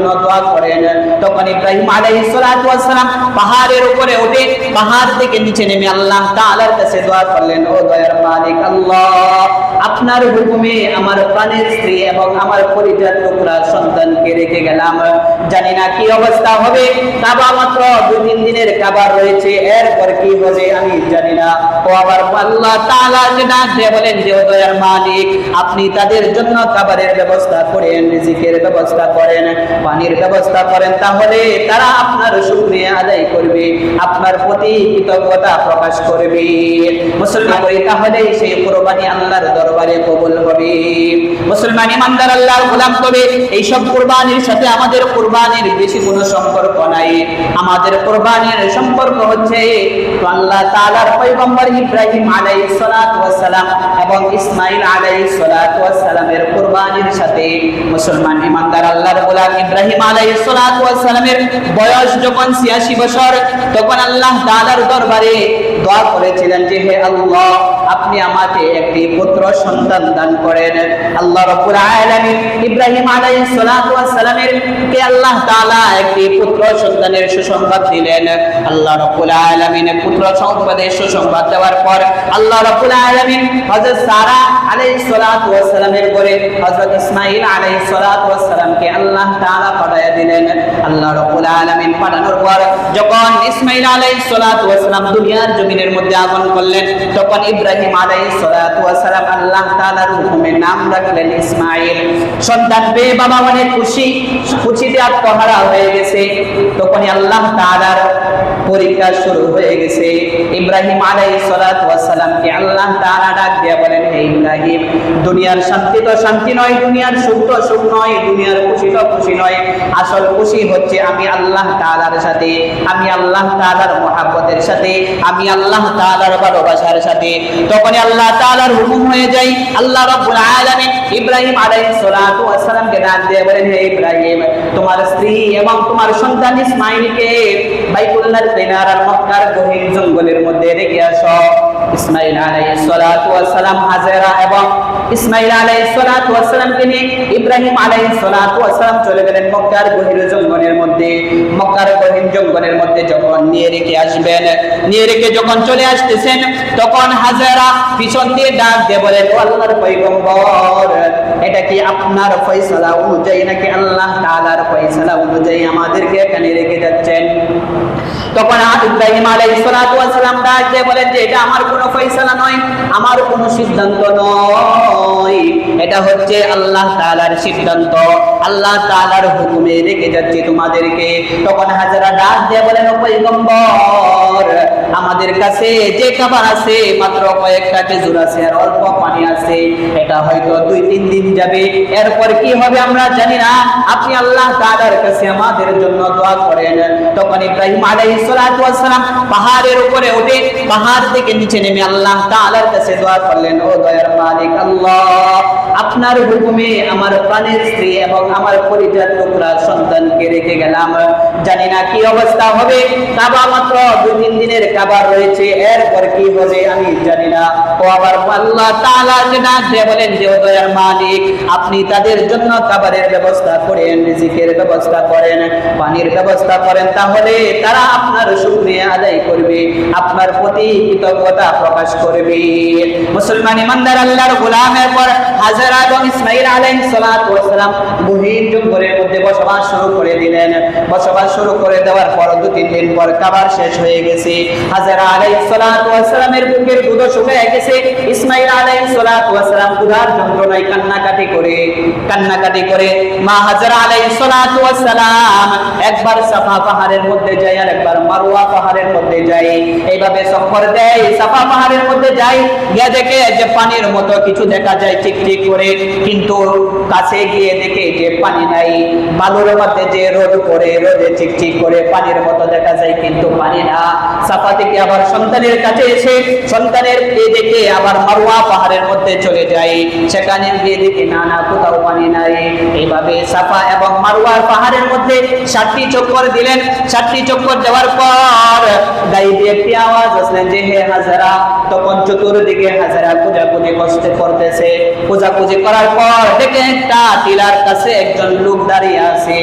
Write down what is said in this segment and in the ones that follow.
দোয়া করেন। তখন ইব্রাহিম আলাইহিস সালাতু ওয়াস সালাম পাহাড়ের উপরে উঠে পাহাড় থেকে নিচে নেমে আল্লাহ তাআলার কাছে দোয়া করলেন, ও দয়ার মালিক আল্লাহ, আপনার হুকুমে আমার প্রাণের স্ত্রী এবং আমার পরিজাত টুকরা সন্তানকে রেখে গেলাম, জানি না কি অবস্থা হবে। কাবা মাত্র 2-3 দিনের কাবা রয়েছে, এরপর কি হবে আমি জানি না। ও আবার আল্লাহ তাআলাকে ডাক দিয়ে বলেন যে ও দয়ার মালিক, আপনি তাদের জন্য খাবারের ব্যবস্থা করেন, রিজিকের ব্যবস্থা করেন, পানির ব্যবস্থা করেন, তাহলে তারা আপনার শুকরিয়া আদায় করবে, আপনার প্রতি কৃতজ্ঞতা প্রকাশ করবে। মুসলমান করি তাহলে সেই কুরবানি আল্লাহর দরবারে কবুল হবে। মুসলমান ইমানদার আল্লাহর গোলাম তবে এই সব কুরবানির সাথে আমাদের কুরবানির বেশি কোনো সম্পর্ক নাই। আমাদের কুরবানির সম্পর্ক হচ্ছে আল্লাহ তাআলার পয়গম্বর ইব্রাহিম আলাইহিস সালাতু ওয়াস সালাম এবং ইসমাঈল আলাইহিস সালাতু ওয়াস সালামের কুরবানির সাথে। মুসলমান ইমানদার আল্লাহর গোলাম ইব্রাহিম আলাইহিস সালাতু ওয়াস সালামের বয়স যখন 86 বছর, তখন আল্লাহ তাআলার দরবারে দোয়া করেছিলেন যে হে আল্লাহ, আপনি আমাকে একটি পুত্র সন্তান দান করেন। আল্লাহ রাব্বুল আলামিন ইব্রাহিম আলাইহিস সালাতু ওয়াস সালামের কে আল্লাহ তাআলা একটি পুত্র সন্তানের সুসংবাদ দিলেন। আল্লাহ রাব্বুল আলামিন পুত্র সংবাদের সুসংবাদ দেওয়ার পর আল্লাহ রাব্বুল আলামিন হযরত সারা আলাইহিস সালাতু ওয়াস সালামের পরে হযরত ইসমাঈল আলাইহিস সালাতু ওয়াস সালামকে আল্লাহ তাআলা পাঠিয়ে দিলেন। আল্লাহ রাব্বুল আলামিন পাঠানোর পর যখন ইসমাঈল আলাইহিস সালাতু ওয়াস সালাম দুনিয়ার জমিনের মধ্যে আগমন করলেন, তখন ইব্রাহিম আলাইহিস সালাতু ওয়াস সালাম আল্লাহ তাআলার হুকুমে নাম রাখলেন ইসমাঈল। সন্তান পেয়ে বাবা অনেক খুশিতে আত্মহারা হয়ে গেছে। তখন আল্লাহ তাআলার পরীক্ষা শুরু হয়ে গেছে। ইব্রাহিম আলাইহিস সালাতু ওয়াস সালামকে আল্লাহ তাআলা ডাক দিয়ে বলেন, হে ইব্রাহিম, দুনিয়ার শান্তি তো শান্তি নয়, দুনিয়ার সুখ তো সুখ নয়, দুনিয়ার খুশি তো খুশি নয়, আসল খুশি হচ্ছে আমি আল্লাহ তাআলার সাথে, আমি আল্লাহ তাআলার মহব্বতের সাথে, আমি আল্লাহ তাআলার ভালোবাসার সাথে। তখন আল্লাহ তাআলার হুকুম হয়ে যায়। আল্লাহ রাব্বুল আলামিন ইব্রাহিম আলাইহিস সালাতু ওয়াস সালামকে ডাক দিয়ে বলেন, হে ইব্রাহিম, তোমার স্ত্রী এবং তোমার সন্তান ইসমাঈলকে বাইতুল্লাহর কিনারার মক্কার গহীন জঙ্গলের মধ্যে রেখে আসো। ইসমাঈল আলাইহিস সালাতু ওয়াস সালাম হাজেরা এবং ইসমাঈল আলাইহিস সালাতু ওয়াস সালামকে নিয়ে ইব্রাহিম আলাইহিস সালাতু ওয়াস সালাম চলে গেলেন মক্কার গহীন জঙ্গলের মধ্যে। মক্কার গহীন জঙ্গলের মধ্যে যখন নিয়ে রেখে আসবেন, নিয়ে রেখে যখন চলে আসতেছেন, তখন হাজেরা পিছন দিয়ে ডাক দিয়ে বলেন, ও আল্লাহর পয়গম্বর, এটা কি আপনার ফয়সালা অনুযায়ী নাকি আল্লাহ তাআলার ফয়সালা অনুযায়ী আমাদেরকে এখানে রেখে যাচ্ছেন? তখন ইব্রাহিম আলাইহিস সালাতু ওয়াস সালাম ডাক দিয়ে বলেন যে এটা আমার কোনো ফয়সালা নয়, আমার কোনো সিদ্ধান্ত নয়, এটা হচ্ছে আল্লাহ তাআলার সিদ্ধান্ত, আল্লাহ তাআলার হুকুমে রেখে যাচ্ছি তোমাদেরকে। তখন হাজেরা ডাক দিয়ে বলেন, ও পয়গম্বর, আমাদের কাছে যে খাবার আছে মাত্র কয়েকটা খেজুর আছে আর অল্প পানি আছে, এটা হয়তো 2-3 দিন যাবে, এরপর কি হবে আমরা জানি না, আপনি আল্লাহ তাআলার কাছে আমাদের জন্য দোয়া করেন। তখন ইব্রাহিম আলাইহিস সালাতু ওয়াস সালাম পাহাড়ের উপরে উঠে পাহাড় থেকে নিচে নেমে আল্লাহ তাআলার কাছে দোয়া করলেন, ও দয়ার মালিক আল্লাহ, আপনার হুকুমে আমার প্রাণের স্ত্রী এবং আমার পরিজাত টুকরা সন্তানকে রেখে গেলাম, জানি না কি অবস্থা হবে। কাবা মাত্র 2-3 দিনের কাবা রয়েছে, এরপর কি হবে আমি জানি না। ও আবার আল্লাহ তাআলাকে ডাক দিয়ে বলেন যে ও দয়ার মালিক, আপনি তাদের জন্য খাবারের ব্যবস্থা করেন, রিজিকের ব্যবস্থা করেন, পানির ব্যবস্থা করেন, তাহলে তারা আপনার শুকরিয়া আদায় করবে, আপনার প্রতি কৃতজ্ঞতা প্রকাশ করবে। মুসলমান ইমানদার আল্লাহর গোলামের পর হাজেরা এবং ইসমাঈল আলাইহিস সালাতু ওয়াস সালাম গহীন জঙ্গলের মধ্যে বসবাস শুরু করে দিলেন। বসবাস শুরু করে দেওয়ার পর 2-3 দিন পর খাবার শেষ হয়ে গেছে। হাজেরা আলাইহিস সালাতু ওয়াস সালামের বুকের দুধ শুকিয়ে গেছে। ইসমাঈল আলাইহিস সালাতু ওয়াস সালাম ক্ষুধার যন্ত্রণায় কান্নাকাটি করে মা হাজেরা আলাইহিস সালাতু ওয়াস সালাম একবার সাফা পাহাড়ের মধ্যে যায় আর একবার মারওয়া পাহাড়ের মধ্যে যায়, এইভাবে সফর দেয়। সাফা পাহাড়ের মধ্যে যায়, গিয়ে দেখে যে পানির মতো কিছু দেখা যায় টিকটিক করে, কিন্তু কাছে গিয়ে দেখে যে পানি নাই। বালুর মধ্যে যে রোদ করে, রোদে চিকচিক করে পানির মতো দেখা যায়, কিন্তু পানি না। সাফাতে থেকে আবার সন্তানের কাছে এসে সন্তানের দেখে আবার মারওয়া পাহাড়ের মধ্যে চলে যায়, সেখানে গিয়ে দেখে না কোথাও পানি নাই। এইভাবে সাফা এবং মারওয়ার পাহাড়ের মধ্যে 7টি চক্কর দিলেন। 7টি চক্কর দেওয়ার পর গাইবে একটি আওয়াজ আসলেন যে হে হাজারা। তখন চতুর্দিকে হাজারা খোঁজাখুঁজি করতেছে। খোঁজাখুঁজি করার পর দেখে একটা টিলার কাছে একজন লোক দাঁড়িয়ে আছে।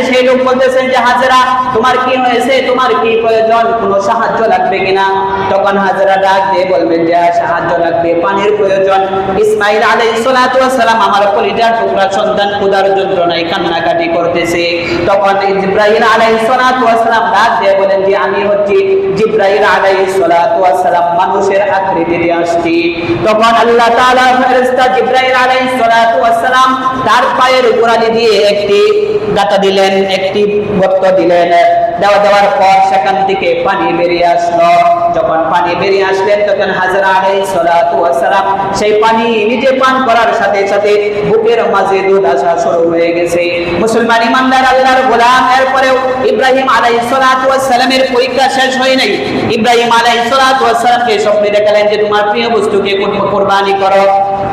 সেই লোক বলতেছেন যে হাজারা, তোমার কি হয়েছে, তোমার কি প্রয়োজন, কোনো সাহায্য লাগবে কিনা? তখন হাজারা ডাক দিয়ে বলবেন যে সাহায্য লাগবে, পানির প্রয়োজন। ইসমাইল আলাইহিস সালাতু ওয়াস সালাম আমার কলিজার টুকরা সন্তান ক্ষুধার যন্ত্রণায় কান্নাকাটি করতেছে। তখন জিবরাইল আলাইহিস সালাতু ওয়াস সালাম ডাক দিয়ে বলেন যে আমি হচ্ছি জিবরাইল আলাইহিস সালাতু ওয়াস সালাম, মানুষের আকৃতিতে আসছি। তখন আল্লাহ তাআলা ফেরেশতা জিবরাইল আলাইহিস সালাতু ওয়াস সালাম তার পায়ের গোড়ালি দিয়ে একটি গাঁথা দিলেন, একটি গর্ত দিলেন। দেওয়ার পর সেখান থেকে পানি বেরিয়ে আসলো। যখন পানি বেরিয়ে আসলেন তখন হাজরা আলাইহিস সালাতু ওয়াস সালাম সেই পানি নিজে পান করার সাথে সাথে বুকের মাঝে দুধ আসা শুরু হয়ে গেছে। মুসলমান ইমানদার আল্লাহর গোলাম, এরপরেও ইব্রাহিম আলাইহিস সালাতু ওয়াস সালামের পরীক্ষা শেষ হয় নাই। ইব্রাহিম আলাইহিস সালাতু ওয়াস সালামকে স্বপ্নে দেখালেন যে তোমার প্রিয় বস্তুকে কুরবানি করো।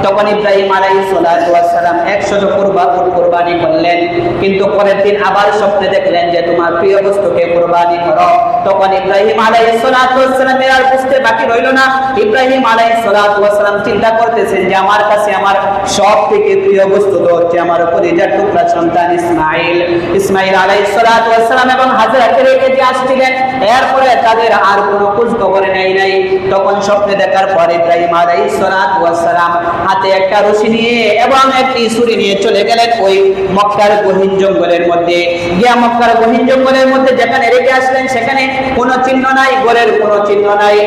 তখন ইব্রাহিম আলাইহিস সালাতু ওয়াস সালাম 100 কুরবানি করলেন, কিন্তু পরের দিন আবার স্বপ্নে দেখলেন যে তোমার প্রিয় বস্তুকে কুরবানি করো। তখন ইব্রাহিম আলাইহিস সালাতু ওয়াস সালামের আর বুঝতে বাকি রইল না। ইব্রাহিম আলাইহিস সালাতু ওয়াস সালাম চিন্তা করতেছেন যে আমার কাছে আমার সবথেকে প্রিয় বস্তু তো হচ্ছে আমার কলিজার টুকরা সন্তান ইসমাইল। ইসমাইল আলাইহিস সালাতু ওয়াস সালাম এবং হাজরাকে রেখে দিয়ে আসছিলেন, এরপরে তাদের আর কোনো খোঁজ খবর নাই। তখন স্বপ্নে দেখার পর ইব্রাহিম আলাইহিস সালাতু ওয়াস সালাম হাতে একটা রশি নিয়ে এবং একটি ছুরি নিয়ে চলে গেলেন ওই মক্কার গহীন জঙ্গলের মধ্যে। গিয়া মক্কার গহীন জঙ্গলের মধ্যে যেখানে রেখে আসলেন সেখানে কোনো চিহ্ন নাই, গোলের কোনো চিহ্ন নাই।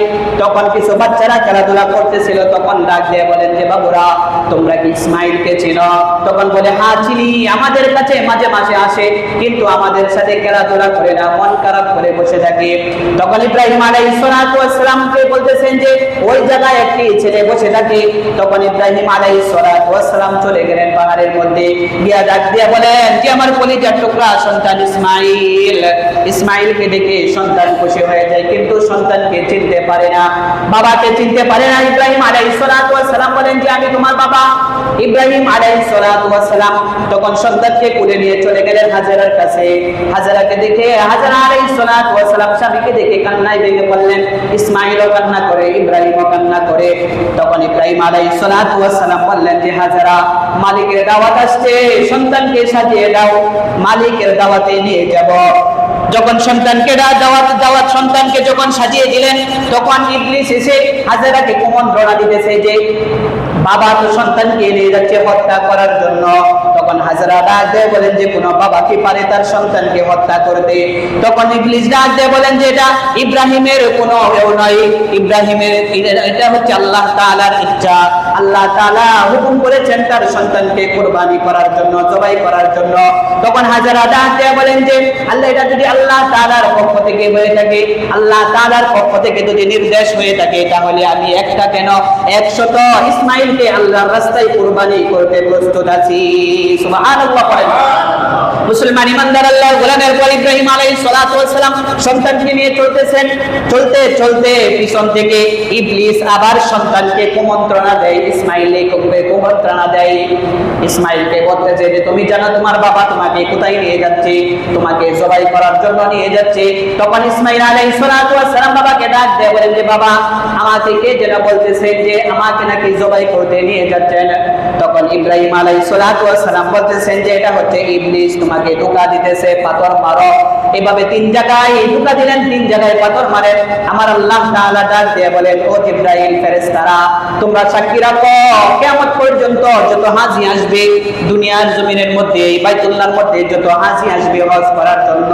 তখন কিছু বাচ্চারা খেলাধুলা করতেছিল, তখন ডাক দিয়ে বলেন যে বাবুরা, তোমরা কি ইসমাইলকে চিনো? তখন বলে হ্যাঁ চিনি, আমাদের কাছে মাঝে মাঝে আসে, কিন্তু আমাদের সাথে খেলাধুলা করে না, মন খারাপ করে বসে থাকে। তখন ইব্রাহিম আলাইহিস সালাতু ওয়াস সালামকে বলতেছেন যে ওই জায়গায় একটি ছেলে বসে থাকে। তখন ইব্রাহিম আলাইহিস সালাতু ওয়াস সালাম চলে গেলেন পাহাড়ের মধ্যে, গিয়া ডাক দিয়ে বলেন যে আমার কলিজার টুকরা সন্তান ইসমাইল। ইসমাইলকে দেখে সন্তান খুশি হয়ে যায়, কিন্তু সন্তানকে চিনতে পারে না, বাবাকে চিনতে পারে না। ইব্রাহিম আলাইহিস সালাতু ওয়াস সালাম বলেন যে আমি তোমার বাবা। ইব্রাহিম আলাইহিস সালাতু ওয়াস সালাম তখন সন্তানকে কোলে নিয়ে চলে গেলেন হাজেরার কাছে। হাজেরাকে দেখে হাজেরা আলাইহিস সালাতু ওয়াস সালাম স্বামীকে দেখে কান্নায় ভেঙে পড়লেন। ইসমাইলও কান্না করে, ইব্রাহিমও কান্না করে। তখন ইব্রাহিম আলাইহিস সালাতু ওয়াস সালাম বললেন যে হাজেরা, মালিকের দাওয়াত আসছে, সন্তানকে সাজিয়ে দাও, মালিকের দাওয়াতে নিয়ে যাব। যখন সন্তানকে দাওয়াত সন্তানকে যখন সাজিয়ে দিলেন, তখন ইবলিস এসে হাজেরাকে কুমন্ত্রণা দিতেছে যে বাবা তো সন্তানকে নিয়ে যাচ্ছে হত্যা করার জন্য। তখন হাজেরা ডাক দিয়ে বলেন যে কোন বাবা কি পারে তার সন্তানকে হত্যা করতে? তখন ইবলিস ডাক দিয়ে বলেন যে এটা ইব্রাহিমের কোনো নয়, ইব্রাহিমের এটা হচ্ছে আল্লাহ তাআলার ইচ্ছা। আল্লাহ তাআলা হুকুম করেছেন তার সন্তানকে কুরবানি করার জন্য, জবাই করার জন্য। তখন হাজেরা ডাক দিয়ে বলেন যে আল্লাহ, এটা যদি আল্লাহ তাআলার পক্ষ থেকে হয়ে থাকে, আল্লাহ তাআলার পক্ষ থেকে যদি নির্দেশ হয়ে থাকে, তাহলে আমি একটা কেন 100 ইসমাইলকে আল্লাহর রাস্তায় কুরবানি করতে প্রস্তুত আছি। সুবহানাল্লাহ। মুসলমান ইমানদার আল্লাহর গোলামের পর ইব্রাহিম আলাইহিস সালাতু ওয়াস সালাম সন্তানকে নিয়ে চলতেছেন। চলতে পিছন থেকে ইবলিস আবার সন্তানকে কুমন্ত্রণা দেয়, ইসমাইলকে কুমন্ত্রণা দেয়। ইসমাইলকে বলতেছে যে তুমি জানো তোমার বাবা তোমাকে কোথায় নিয়ে যাচ্ছে, তোমাকে জবাই করার জন্য নিয়ে যাচ্ছে। তখন ইসমাইল আলাইহিস সালাতু ওয়াস সালাম বাবাকে ডাক দিয়ে বলেন যে বাবা, আমাকে কে যেন বলতেছে যে আমাকে নাকি জবাই করতে নিয়ে যাচ্ছেন। তখন ইব্রাহিম আলাইহিস সালাতু ওয়াস সালাম বলতেছেন যে এটা হচ্ছে ইবলিস তোমাকে ধোঁকা দিতেছে, পাথর মারো। এভাবে 3 জায়গায় ধোঁকা দিলেন, 3 জায়গায় পাথর মারেন। আমার আল্লাহ তাআলা ডাক দিয়ে বলেন ও জিবরাইল ফেরেশতারা, তোমরা সাক্ষী রাখো কিয়ামত পর্যন্ত যত হাজী আসবে দুনিয়ার জমিনের মধ্যে, বাইতুল্লাহর মধ্যে যত হাজী আসবে হজ করার জন্য,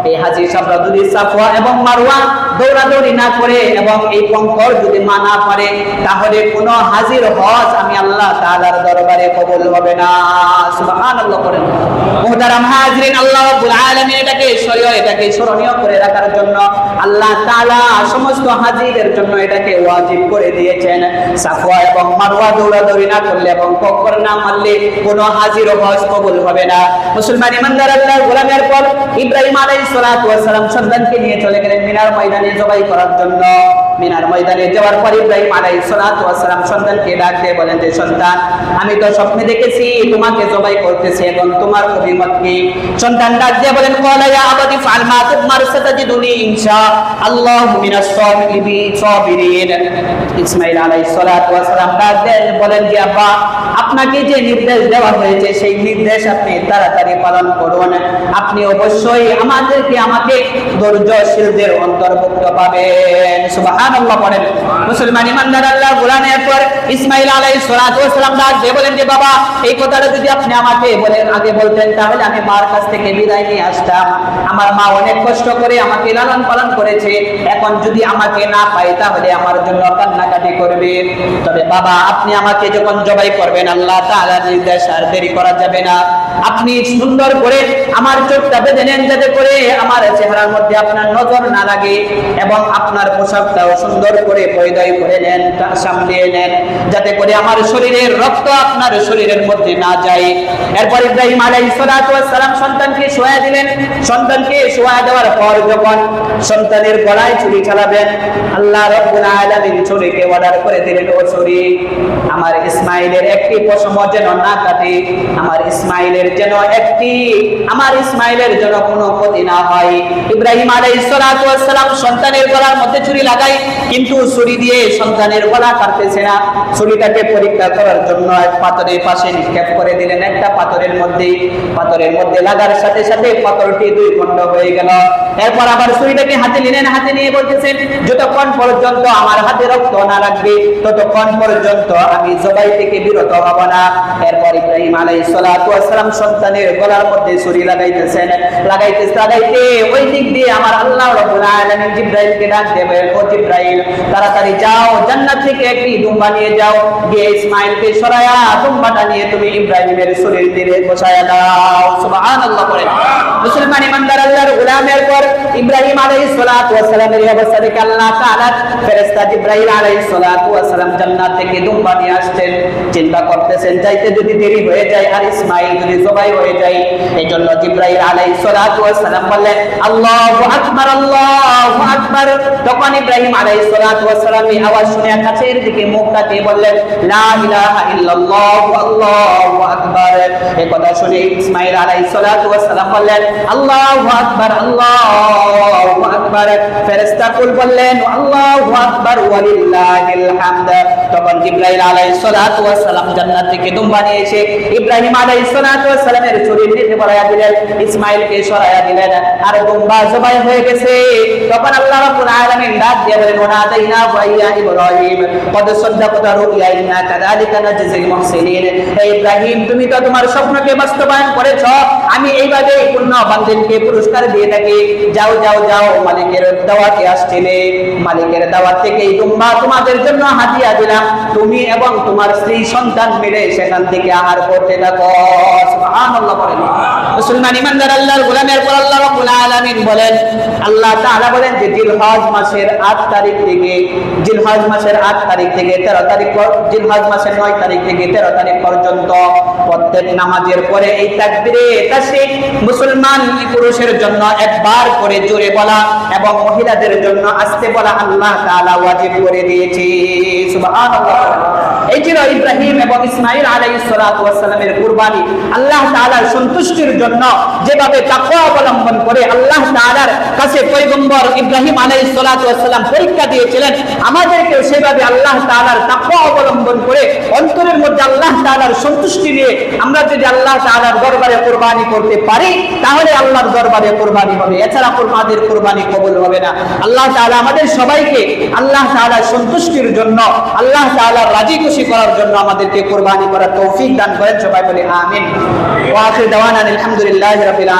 এই হাজী সাহেবরা যদি সাফওয়া এবং মারওয়া দৌড়াদৌড়ি না করে এবং এই পঙ্কর যদি না পারে, তাহলে কোন হাজীর হজ আমি আল্লাহ তাআলার দরবারে কবুল হবে না। সুবহানাল্লাহ। মুহতারাম হাজিরিন, আল্লাহ রাব্বুল আলামিন এটাকে স্মরণীয় করে রাখার জন্য আল্লাহ তাআলা সমস্ত হাজিদের জন্য এটাকে ওয়াজিব করে দিয়েছেন। সাফা এবং মারওয়া দৌড়াদৌড়ি না করলে এবং কবর না মারলে কোনো হাজির ও হজ কবুল হবে না। মুসলমান ইমানদার আল্লাহর গোলামের পর ইব্রাহিম আলাইহিস সালাতু ওয়াস সালাম সন্তানকে নিয়ে চলে গেলেন মিনার ময়দানে জবাই করার জন্য। মিনার ময়দানে যাওয়ার পর ইব্রাহিম আলাইহিস সালাতু ওয়াস সালাম সন্তানকে ডাক দিয়ে বলেন যে সন্তান, আমি তো স্বপ্নে দেখেছি তোমাকে জবাই করতেছি, এবং তোমার অভিমত কি? সন্তান ডাক দিয়ে বলেন ক্বালা ইয়া আবাতি ফাআল মা তুমার সাতাজিদুনি ইনশাআল্লাহু মিনাস সাবিরিন। ইসমাঈল আলাইহিস সালাতু ওয়াস সালাম ডাক দিয়ে বলেন যে আব্বা, আপনাকে যে নির্দেশ দেওয়া হয়েছে সেই নির্দেশ আপনি তাড়াতাড়ি পালন করুন। আপনি অবশ্যই আমাকে ধৈর্যশীলদের অন্তর্ভুক্ত পাবেন। সুবহানাল্লাহ পড়েন। মুসলমান ইমানদার আল্লাহর গোলামের পর ইসমাঈল আলাইহিস সালাতু ওয়াস সালাম ডাক দিয়ে বলেন যে বাবা, এই কথাটা যদি আপনি আমাকে আগে বলতেন তাহলে আমি মার কাছ থেকে বিদায় নিয়ে আসতাম। আমার মা অনেক কষ্ট করে আমাকে লালন পালন করেছে, এখন যদি আমাকে না পাই তাহলে আমার জন্য কান্নাকাটি করবে। তবে বাবা, আপনি আমাকে যখন জবাই করবেন আল্লাহ তাআলার নির্দেশ আর দেরি করা যাবে না। আপনি সুন্দর করে আমার চোখটা বেঁধে নেন যাতে করে আমার চেহারার মধ্যে আপনার নজর না লাগে, এবং আপনার পোশাকটাও সুন্দর করে পরিধান করে নেন, সামলিয়ে নেন, যাতে করে আমার শরীরের রক্ত আপনার শরীরের মধ্যে না যায়। এরপর ইব্রাহিম আলাইহিস সালাতু ওয়াস সালাম সন্তানকে শোয়া দিলেন। সন্তানকে শোয়া দেওয়ার পর যখন সন্তানের গলায় ছুরি চালাবেন, আল্লাহ রাব্বুল আলামিন ছুরিকে অর্ডার করে দিলেন, ও ছুরি, আমার ইসমাঈলের একটি পশম যেন না কাটে, আমার ইসমাঈলের যেন কোনো ক্ষতি না হয়। ইব্রাহিম আলাইহিস সালাতু ওয়াস সালাম সন্তানের গলার মধ্যে ছুরি লাগাই, কিন্তু ছুরি দিয়ে সন্তানের গলা কাটতেছে না। ছুরিটাকে পরীক্ষা করার জন্য এক পাথরের পাশে নিক্ষেপ করে দিলেন। একটা পাথরের মধ্যে লাগার সাথে সাথে পাথরটি দুই খণ্ড হয়ে গেল। এরপর আবার ছুরিটাকে হাতে নিলেন, হাতে নিয়ে বলতেছেন, যতক্ষণ পর্যন্ত আমার হাতে রক্ত না লাগবে ততক্ষণ পর্যন্ত আমি জবাই থেকে বিরত হব না। এরপর ইব্রাহিম আলাইহিস সালাতু ওয়াস সালাম সন্তানের গলার মধ্যে ছুরি লাগাইতে ওই দিক দিয়ে আমার আল্লাহ রাব্বুল আলামিন জিবরাইলকে ডাক দেবেন, ও জিবরাইল, তাড়াতাড়ি যাও, জান্নাত থেকে একটি দুম্বা নিয়ে যাও, গিয়ে ইসমাঈলকে সরায়া দুম্বাটা নিয়ে তুমি ইব্রাহিমের শরীর দিয়ে বসায়া দাও। সুবহানাল্লাহ পড়েন। মুসলমান ইমানদার আল্লাহর গোলামের পর ইব্রাহিম আলাইহিস সালাতু ওয়াস সালামের অবস্থা দেখে আল্লাহ তাআলার ফেরেশতা জিবরাইল আলাইহিস সালাতু ওয়াস সালাম জান্নাত থেকে দুম্বা নিয়ে আসছেন। চিন্তা করতেছেন যাইতে যদি দেরি হয়ে যায় আর ইসমাঈল যদি জবাই হয়ে যায়, এইজন্য জিবরাইল আলাইহিস সালাতু ওয়াস সালাম বললেন আল্লাহু আকবার, আল্লাহু আকবার। তখন ইব্রাহিম আলাইহিস সালাতু ওয়াস সালাম এই আওয়াজ শুনে কাছের দিকে মুখটা দিয়ে বললেন লা ইলাহা ইল্লাল্লাহু আল্লাহু আকবার। এই কথা শুনে ইসমাঈল আলাইহিস সালাতু ওয়াস সালাম বললেন আল্লাহু আকবার, আল্লাহু আকবার। ফেরেশতা কুল বললেন আল্লাহু আকবার ওয়ালিল্লাহিল হামদ। তখন জিবরাইল আলাইহিস সালাতু ওয়াস সালাম জান্নাত থেকে দুম্বা নিয়ে এসে ইব্রাহিম আলাইহিস সালাতু ওয়াস সালামের শরীর নিতে পড়ায়া দিলেন, ইসমাঈলকে সরায়া দিলেন, আর দুম্বা জবাই হয়ে গেছে। তখন আল্লাহ রাব্বুল আলামিন ডাক দিয়ে বলেন ওয়ানাদাইনা ওয়া ইব্রাহিম কদ সাদাকতা রুইয়া ইন্না কাযালিকা নাজজিল মুহসিনিন। হে ইব্রাহিম, তুমি তো তোমার স্বপ্নকে বাস্তবায়ন করেছো, আমি এইভাবে পূর্ণ বান্দাকে পুরস্কার দিয়ে থাকি। যাও যাও যাও, মালিকের দাওয়াতে আসছিলে, মালিকের দাওয়াত থেকে এই দুম্বা তোমাদের জন্য হাদিয়া দিলাম, তুমি এবং তোমার স্ত্রী সন্তান মিলে সেখান থেকে আহার করতে থাকো। সুবহানাল্লাহ বলেন। মুসলমান ইমানদার আল্লাহর গোলামের পর আল্লাহ রাব্বুল আলামিন বলেন, আল্লাহ তাআলা বলেন যে জিলহজ মাসের 8 তারিখ থেকে 13 তারিখ, জিলহজ মাসের 9 তারিখ থেকে 13 তারিখ পর্যন্ত প্রত্যেক নামাজের পরে এই তাকবীরে তাশরিক মুসলমান পুরুষের জন্য একবার করে জোরে বলা এবং মহিলাদের জন্য আস্তে বলা আল্লাহ তাআলা ওয়াজিব করে দিয়েছে। সুবহানাল্লাহ। এই ছিল ইব্রাহিম এবং ইসমাঈল আলাইহিস সালাতু ওয়াস সালামের কুরবানি। আল্লাহ তাআলার সন্তুষ্টির জন্য যেভাবে তাকওয়া অবলম্বন করে আল্লাহ তাআলার কাছে পয়গম্বর ইব্রাহিম আলাইহিস সালাতু ওয়াস সালাম পরীক্ষা দিয়েছিলেন, আমাদেরকে সেভাবে আল্লাহ তাআলার তাকওয়া অবলম্বন করে অন্তরের মধ্যে আল্লাহ তাআলার সন্তুষ্টি নিয়ে আমরা যদি আল্লাহ তাআলার দরবারে কুরবানি করতে পারি তাহলে আল্লাহর দরবারে কুরবানি হবে, এছাড়া আমাদের কুরবানি কবুল হবে না। আল্লাহ তাআলা আমাদের সবাইকে আল্লাহ তাআলার সন্তুষ্টির জন্য, আল্লাহ তাআলার রাজি খুশি করার জন্য আমাদেরকে কুরবানি করার তৌফিক দান করেন। সবাই বলি আমিন। ওয়া আখিরু দাওয়ানা আলহামদুলিল্লাহি রাব্বিল আলামিন।